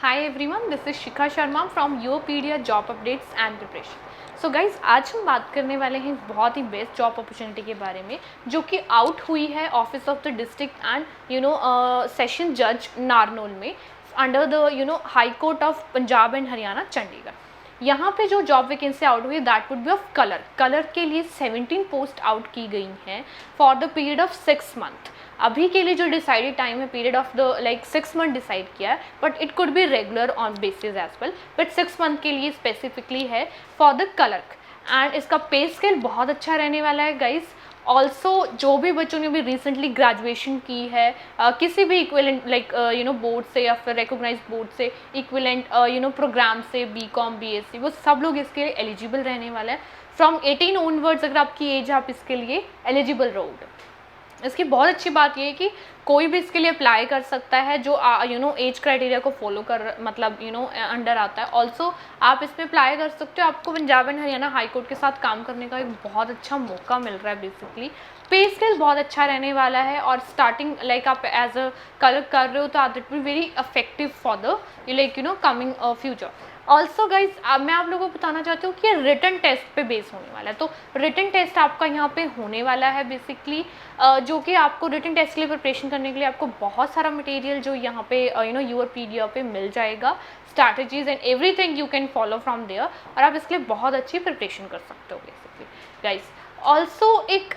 Hi everyone, this is Shikha Sharma from Yourpedia job updates and preparation. So guys, आज हम बात करने वाले हैं बहुत ही बेस्ट जॉब अपॉर्चुनिटी के बारे में जो कि आउट हुई है office of the district and session जज नारनौल में under the high court of Punjab and Haryana Chandigarh. यहाँ पे जो जॉब वैकेंसी आउट हुई that would B of colour के लिए 17 पोस्ट आउट की गई हैं for the period of 6 month. अभी के लिए जो डिसाइडेड टाइम है period of the 6 month decide किया है, but it could be regular on basis as well, but 6 month के लिए स्पेसिफिकली है फॉर द क्लर्क। एंड इसका पे स्केल बहुत अच्छा रहने वाला है गाइज। ऑल्सो जो भी बच्चों ने भी रिसेंटली ग्रेजुएशन की है किसी भी इक्विलेंट बोर्ड से या फिर रिकॉग्नाइज बोर्ड से इक्विलेंट प्रोग्राम से BCom BSc, वो सब लोग इसके लिए एलिजिबल रहने वाला है। फ्रॉम 18 ऑनवर्ड्स अगर आपकी एज, आप इसके लिए एलिजिबल रहोगे। इसकी बहुत अच्छी बात ये है कि कोई भी इसके लिए अप्लाई कर सकता है जो एज क्राइटेरिया को फॉलो कर अंडर आता है। ऑल्सो आप इसमें अप्लाई कर सकते हो। आपको Punjab and Haryana high court के साथ काम करने का एक बहुत अच्छा मौका मिल रहा है। बेसिकली पे स्केल बहुत अच्छा रहने वाला है और स्टार्टिंग आप एज अ क्लर्क कर रहे हो तो that will very effective for the coming future. Also guys, मैं आप लोगों को बताना चाहती हूँ कि रिटन टेस्ट पे बेस होने वाला है। तो रिटन टेस्ट आपका यहाँ पे होने वाला है बेसिकली, जो कि आपको रिटन टेस्ट के लिए प्रिपरेशन करने के लिए आपको बहुत सारा मटेरियल जो यहाँ पे योरपीडिया पे मिल जाएगा। Strategies and everything you can follow from there और आप इसके लिए बहुत अच्छी प्रिपरेशन कर सकते हो बेसिकली गाइज। ऑल्सो एक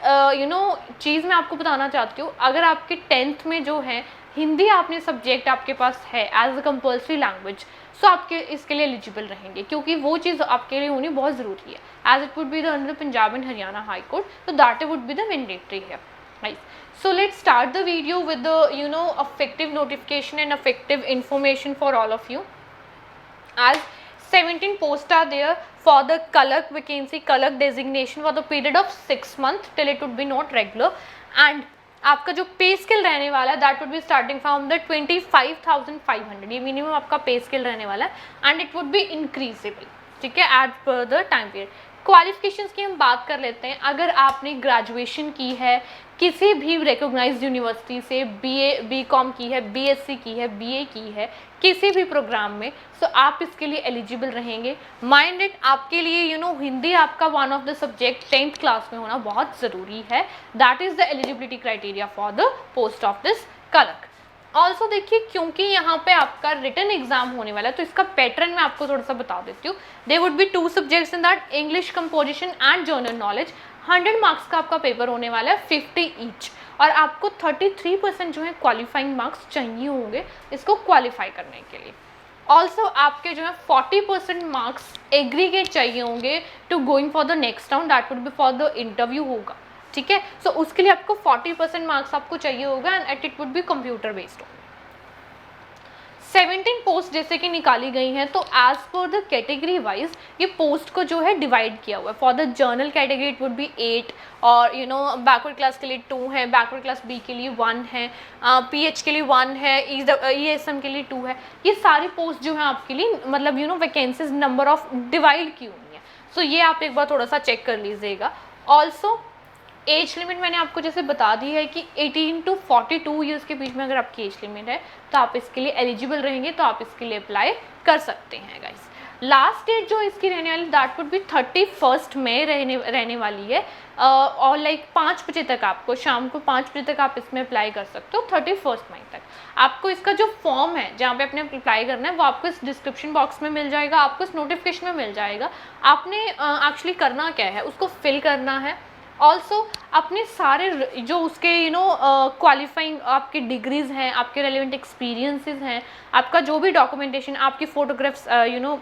चीज़ मैं आपको बताना चाहती हूँ, अगर आपके 10th में जो है हिंदी आपने सब्जेक्ट आपके पास है एज अ कंपल्सरी लैंग्वेज, सो आपके इसके लिए एलिजिबल रहेंगे, क्योंकि वो चीज़ आपके लिए होनी बहुत ज़रूरी है as it would be the under Punjab and Haryana high court, तो that would be the mandatory है। So let's start the video with the effective notification and effective information for all of you. As 17 posts are there for the clerk vacancy, clerk designation for the period of 6 months till it would be not regular, and आपका जो पे scale रहने वाला है that would be starting from the 25,500, ये minimum आपका पे scale रहने वाला है एंड इट वुड बी इंक्रीजेबल, ठीक है, as per the time period. Qualifications की हम बात कर लेते हैं। अगर आपने ग्रेजुएशन की है किसी भी रिकॉग्नाइज्ड यूनिवर्सिटी से, BCom की है, BSc की है, BA की है, किसी भी प्रोग्राम में, सो आप इसके लिए एलिजिबल रहेंगे। माइंड इट, आपके लिए हिंदी आपका one of the subject 10th class में होना बहुत ज़रूरी है। That is the eligibility criteria for the post of this clerk. Also देखिए, क्योंकि यहाँ पे आपका रिटन एग्जाम होने वाला है तो इसका पैटर्न मैं आपको थोड़ा सा बता देती हूँ। They would be 2 subjects in that, English composition and general knowledge. 100 marks का आपका पेपर होने वाला है, 50 ईच, और आपको 33% जो है क्वालिफाइंग मार्क्स चाहिए होंगे इसको क्वालिफाई करने के लिए। ऑल्सो आपके जो है 40% मार्क्स एग्रीगेट चाहिए होंगे to going for the next round, that would be for the interview होगा, ठीक है। सो उसके लिए आपको 40% मार्क्स आपको चाहिए होगा and it would be computer based. 17 post जैसे कि निकाली गई हैं, तो as per the category wise ये पोस्ट को जो है डिवाइड किया हुआ है। For the general category it would be 8, और बैकवर्ड क्लास के लिए 2 है, बैकवर्ड क्लास B के लिए 1 है, PH के लिए 1 है, ESM के लिए 2 है। ये सारी पोस्ट जो है आपके लिए वैकेंसीज नंबर ऑफ डिवाइड की हुई है। सो ये आप एक बार थोड़ा सा चेक कर लीजिएगा। ऑल्सो एज लिमिट मैंने आपको जैसे बता दी है कि 18 to 42 ईयर्स के बीच में अगर आपकी एज लिमिट है तो आप इसके लिए एलिजिबल रहेंगे, तो आप इसके लिए अप्लाई कर सकते हैं गाइस। लास्ट डेट जो इसकी रहने वाली दैट वुड बी 31 मई रहने वाली है, और 5 बजे तक, आपको शाम को 5 बजे तक आप इसमें अप्लाई कर सकते हो। 31 मई तक आपको इसका जो फॉर्म है जहाँ पे आपने अप्लाई करना है वो आपको इस डिस्क्रिप्शन बॉक्स में मिल जाएगा, आपको इस नोटिफिकेशन में मिल जाएगा। आपने एक्चुअली करना क्या है, उसको फिल करना है। ऑल्सो अपने सारे जो उसके क्वालिफाइंग आपकी डिग्रीज़ हैं, आपके रेलिवेंट एक्सपीरियंसेस हैं, आपका जो भी डॉक्यूमेंटेशन, आपकी फ़ोटोग्राफ्स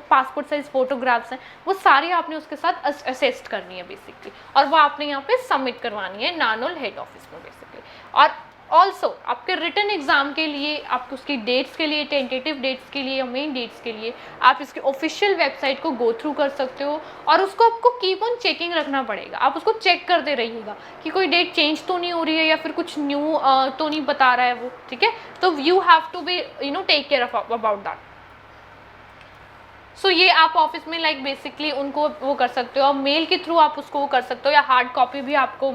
पासपोर्ट साइज फ़ोटोग्राफ्स हैं, वो सारी आपने उसके साथ असेस्ट करनी है बेसिकली, और वो आपने यहाँ पे सबमिट करवानी है नारनौल हेड ऑफिस में बेसिकली। और ऑल्सो आपके रिटन एग्ज़ाम के लिए, आपको उसकी डेट्स के लिए, टेंटेटिव डेट्स के लिए या मेन डेट्स के लिए आप इसकी ऑफिशियल वेबसाइट को गो थ्रू कर सकते हो, और उसको आपको कीप ऑन चेकिंग रखना पड़ेगा। आप उसको चेक करते रहिएगा कि कोई डेट चेंज तो नहीं हो रही है या फिर कुछ न्यू तो नहीं बता रहा है वो, ठीक है। तो you have to be take care about that. So ये आप ऑफिस में बेसिकली उनको वो कर सकते हो, और मेल के थ्रू आप उसको वो कर सकते हो, या हार्ड कॉपी भी आपको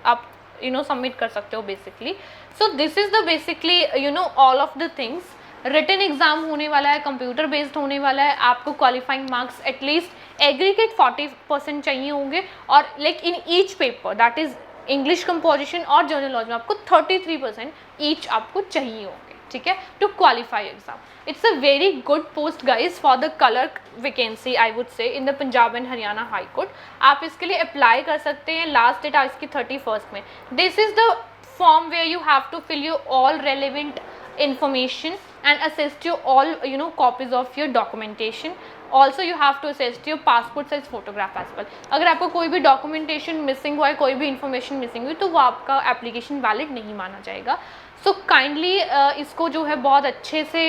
आप सबमिट कर सकते हो basically. So this is the basically all of the things written exam होने वाला है, कंप्यूटर बेस्ड होने वाला है, आपको क्वालिफाइंग मार्क्स एटलीस्ट एग्रीगेट 40% चाहिए होंगे, और like in each paper that is English composition और जर्नल लॉज में आपको 33% ईच आपको चाहिए होंगे, ठीक है, to qualify exam. It's a very good post guys for the clerk vacancy I would say in the Punjab and Haryana high court. आप इसके लिए अप्लाई कर सकते हैं. लास्ट डेट इसकी 31st में. This is the form where you have to fill your all relevant information and assist your all copies of your documentation. Also you have to assist your passport size photograph as well. अगर आपको कोई भी documentation missing हुआ है, कोई भी information missing हुई, तो वो आपका application valid नहीं माना जाएगा. सो काइंडली इसको जो है बहुत अच्छे से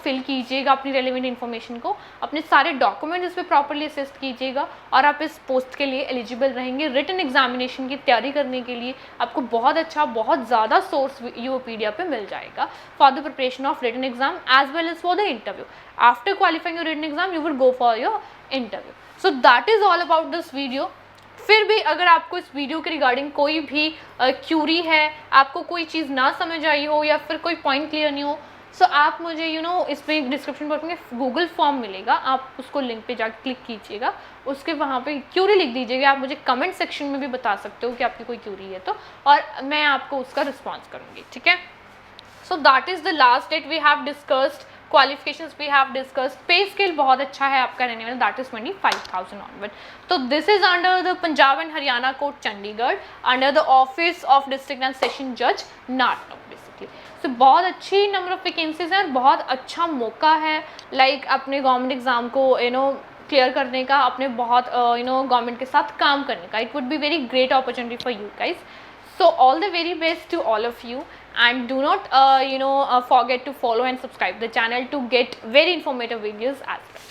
फिल कीजिएगा, अपनी रेलिवेंट इन्फॉर्मेशन को, अपने सारे डॉक्यूमेंट इस पर प्रॉपरली असिस्ट कीजिएगा, और आप इस पोस्ट के लिए एलिजिबल रहेंगे. रिटन एग्जामिनेशन की तैयारी करने के लिए आपको बहुत अच्छा, बहुत ज़्यादा सोर्स यूओपीडिया पे मिल जाएगा for the preparation of written exam as well as for the interview. After qualifying your written exam you will go for your interview. So that is all about this video. फिर भी अगर आपको इस video के regarding कोई भी Curie है, आपको कोई चीज़ ना समझ आई हो या फिर कोई पॉइंट क्लियर नहीं हो, सो आप मुझे इसमें डिस्क्रिप्शन बॉक्स में गूगल फॉर्म मिलेगा, आप उसको लिंक पे जाकर क्लिक कीजिएगा, उसके वहाँ पे क्यूरी लिख दीजिएगा. आप मुझे कमेंट सेक्शन में भी बता सकते हो कि आपकी कोई क्यूरी है तो, और मैं आपको उसका रिस्पॉन्स करूँगी, ठीक है. So that is the last date we have discussed. Qualifications we have discussed. Pay scale बहुत अच्छा है आपका रहने वाला, दैट इज 25,000 ऑनवर्ड. तो this is under the Punjab and Haryana court Chandigarh, under the office of district and session जज Narnaul basically. सो बहुत अच्छी नंबर ऑफ वैकेंसीज हैं और बहुत अच्छा मौका है लाइक अपने गवर्नमेंट एग्जाम को क्लियर करने का, अपने बहुत गवर्नमेंट के साथ काम करने का. It would be very great opportunity for you guys. So all the very best to all of you, and do not forget to follow and subscribe the channel to get very informative videos as well.